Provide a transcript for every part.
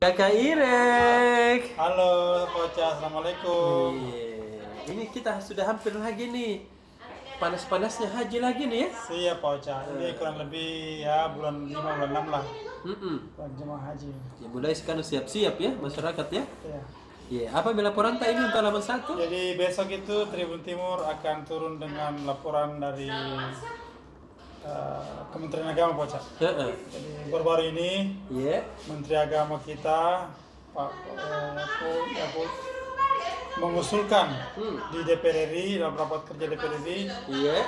Kakak Irek. Halo, Koca. Assalamualaikum. Ini kita sudah hampir lagi nih. Panas-panasnya haji lagi nih ya. Siap, Koca. Ini kurang lebih ya bulan 5, bulan 6 lah. Bulan jemaah haji. Ya, mulai sekarang siap-siap ya masyarakat ya. Iya. Iya, apa laporan ini untuk halaman 1? Jadi besok itu Tribun Timur akan turun dengan laporan dari Kementerian Agama, Koca. Heeh. Jadi baru-baru ini Iya. Menteri Agama kita Pak mengusulkan di DPR RI dalam rapat kerja DPR RI Iya.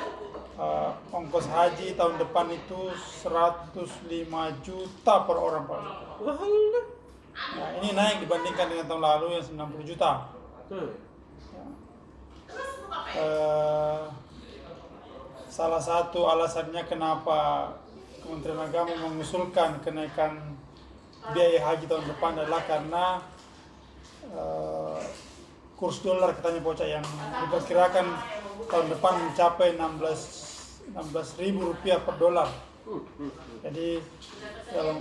ongkos haji tahun depan itu 105 juta per orang, Pak. Wah, Nah, ini naik dibandingkan dengan tahun lalu yang 90 juta. Salah satu alasannya kenapa Kementerian Agama mengusulkan kenaikan biaya haji tahun depan adalah karena kurs dolar katanya bocah yang diperkirakan tahun depan mencapai 16.000 rupiah per dolar. Jadi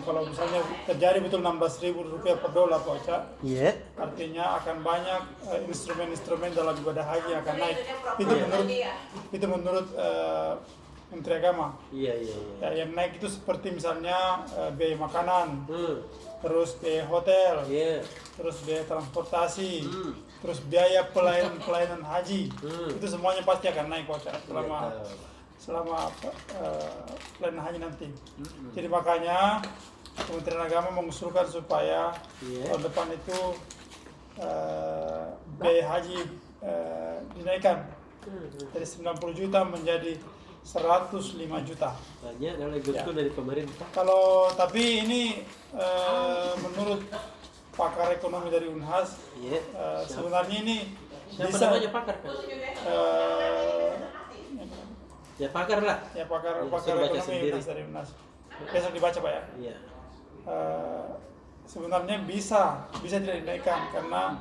kalau misalnya terjadi betul 16.000 rupiah per dolar, bocah, Iya. artinya akan banyak instrumen-instrumen dalam ibadah haji yang akan naik. Itu menurut Menteri Agama. Iya. Ya, yang naik itu seperti misalnya biaya makanan, terus biaya hotel, terus biaya transportasi, terus biaya pelayanan haji. Itu semuanya pasti akan naik, bocah, selama pelayanan haji nanti. Jadi makanya Kementerian Agama mengusulkan supaya tahun depan itu biaya haji dinaikkan dari 90 juta menjadi 105 juta. Banyak dari gusto dari pemerintah. Tapi ini menurut pakar ekonomi dari Unhas, sebenarnya ini Siapa bisa namanya pakar kan? Ya pakar lah. ya pakar baca ekonomi sendiri. Unhas dari Unhas. Besok dibaca, Pak ya. Iya. Sebenarnya bisa tidak dinaikkan karena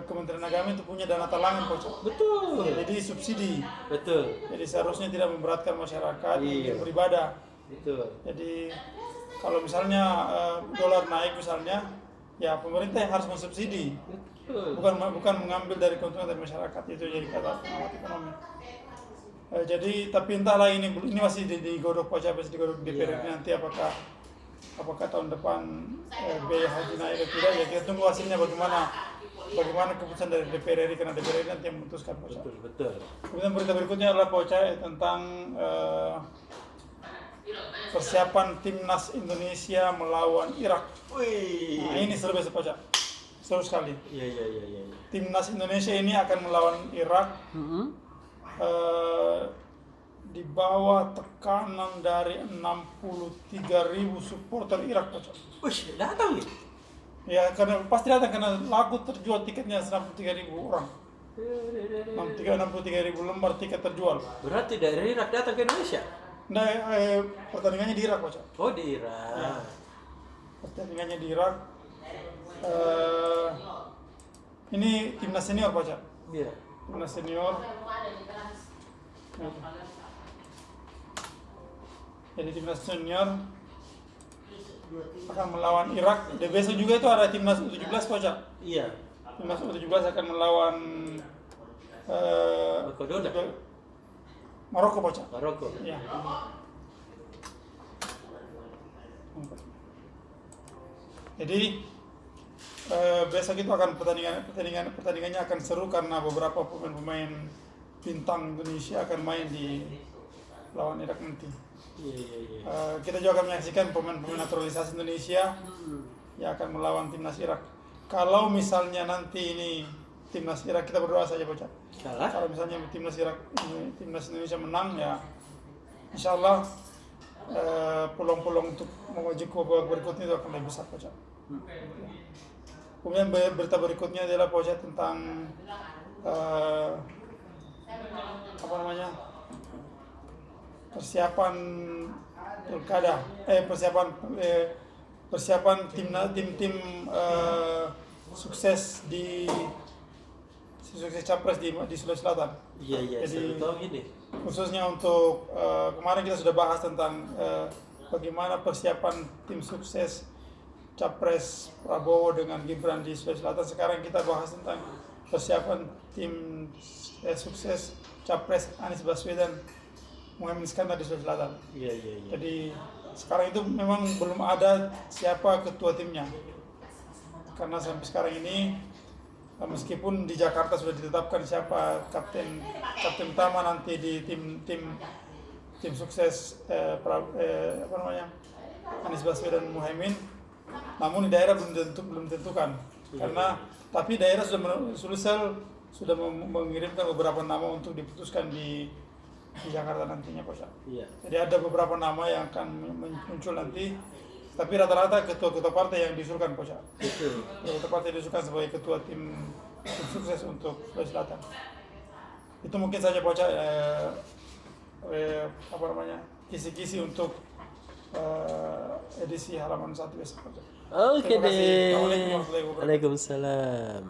Kementerian Agama itu punya dana talangan, Coach. Betul. Jadi subsidi. Betul. Jadi seharusnya tidak memberatkan masyarakat Iya. yang beribadah. Betul. Jadi kalau misalnya dolar naik misalnya, ya pemerintah yang harus mensubsidi, Betul. bukan mengambil dari keuntungan dari masyarakat. Itu jadi kata pengamat ekonomi. Jadi tapi entahlah ini masih digodok, masih digodok di DPR nanti apakah tahun depan biaya haji naik atau tidak, ya kita tunggu hasilnya bagaimana keputusan dari DPR RI, karena DPR RI nanti yang memutuskan, Poca. Betul. Kemudian berita berikutnya adalah, Poca, tentang persiapan timnas Indonesia melawan Irak. Wih. Nah, ini seru biasa, Poca. Seru sekali. Iya. Timnas Indonesia ini akan melawan Irak di bawah tekanan dari 63.000 supporter Irak, Poca. Wih, datang ya? Ya, karena pasti datang karena laku terjual tiketnya 63.000 orang. 63.000 lembar tiket terjual. Berarti dari Irak datang ke Indonesia? Nah, pertandingannya di Irak, Poca. Oh, di Irak. Ya. Pertandingannya di Irak. Ini timnas senior, Poca. Iya. Timnas senior. Jadi timnas senior akan melawan Irak. Dan besok juga itu ada timnas U17, Poca. Iya. Timnas U17 akan melawan Maroko, Poca. Maroko. Ya. Jadi besok itu akan pertandingannya akan seru karena beberapa pemain bintang Indonesia akan main di lawan Irak nanti. Iya. Kita juga akan menyaksikan pemain-pemain naturalisasi Indonesia yang akan melawan timnas Irak. Kalau misalnya nanti ini timnas Irak, kita berdoa saja, Bocah. Kalau misalnya timnas Indonesia menang, ya insya Allah peluang-peluang untuk maju ke babak berikutnya itu akan lebih besar, Bocah. Kemudian berita berikutnya adalah, Bocah, tentang persiapan pilkada, persiapan tim sukses capres di Sulawesi Selatan. Iya. Jadi Tahu gini. khususnya untuk kemarin kita sudah bahas tentang bagaimana persiapan tim sukses Capres Prabowo dengan Gibran di Sulawesi Selatan. Sekarang kita bahas tentang persiapan tim sukses Capres Anies Baswedan Muhaimin Iskandar di Sulawesi Selatan. Iya. Jadi sekarang itu memang belum ada siapa ketua timnya. Karena sampai sekarang ini meskipun di Jakarta sudah ditetapkan siapa kapten utama nanti di tim sukses Anies Baswedan Muhaimin, namun di daerah belum tentukan. Karena tapi daerah sudah mengirimkan beberapa nama untuk diputuskan di Jakarta nantinya, Pak. Iya. Jadi ada beberapa nama yang akan muncul nanti, tapi rata-rata ketua-ketua partai yang diusulkan, Pak. Betul. Ketua partai diusulkan sebagai ketua tim sukses untuk Sulawesi Selatan. Itu mungkin saja, Pak, kisi-kisi untuk edisi halaman 1 besok. Oke Terima kasih. deh. Assalamualaikum warahmatullahi wabarakatuh. Waalaikumsalam.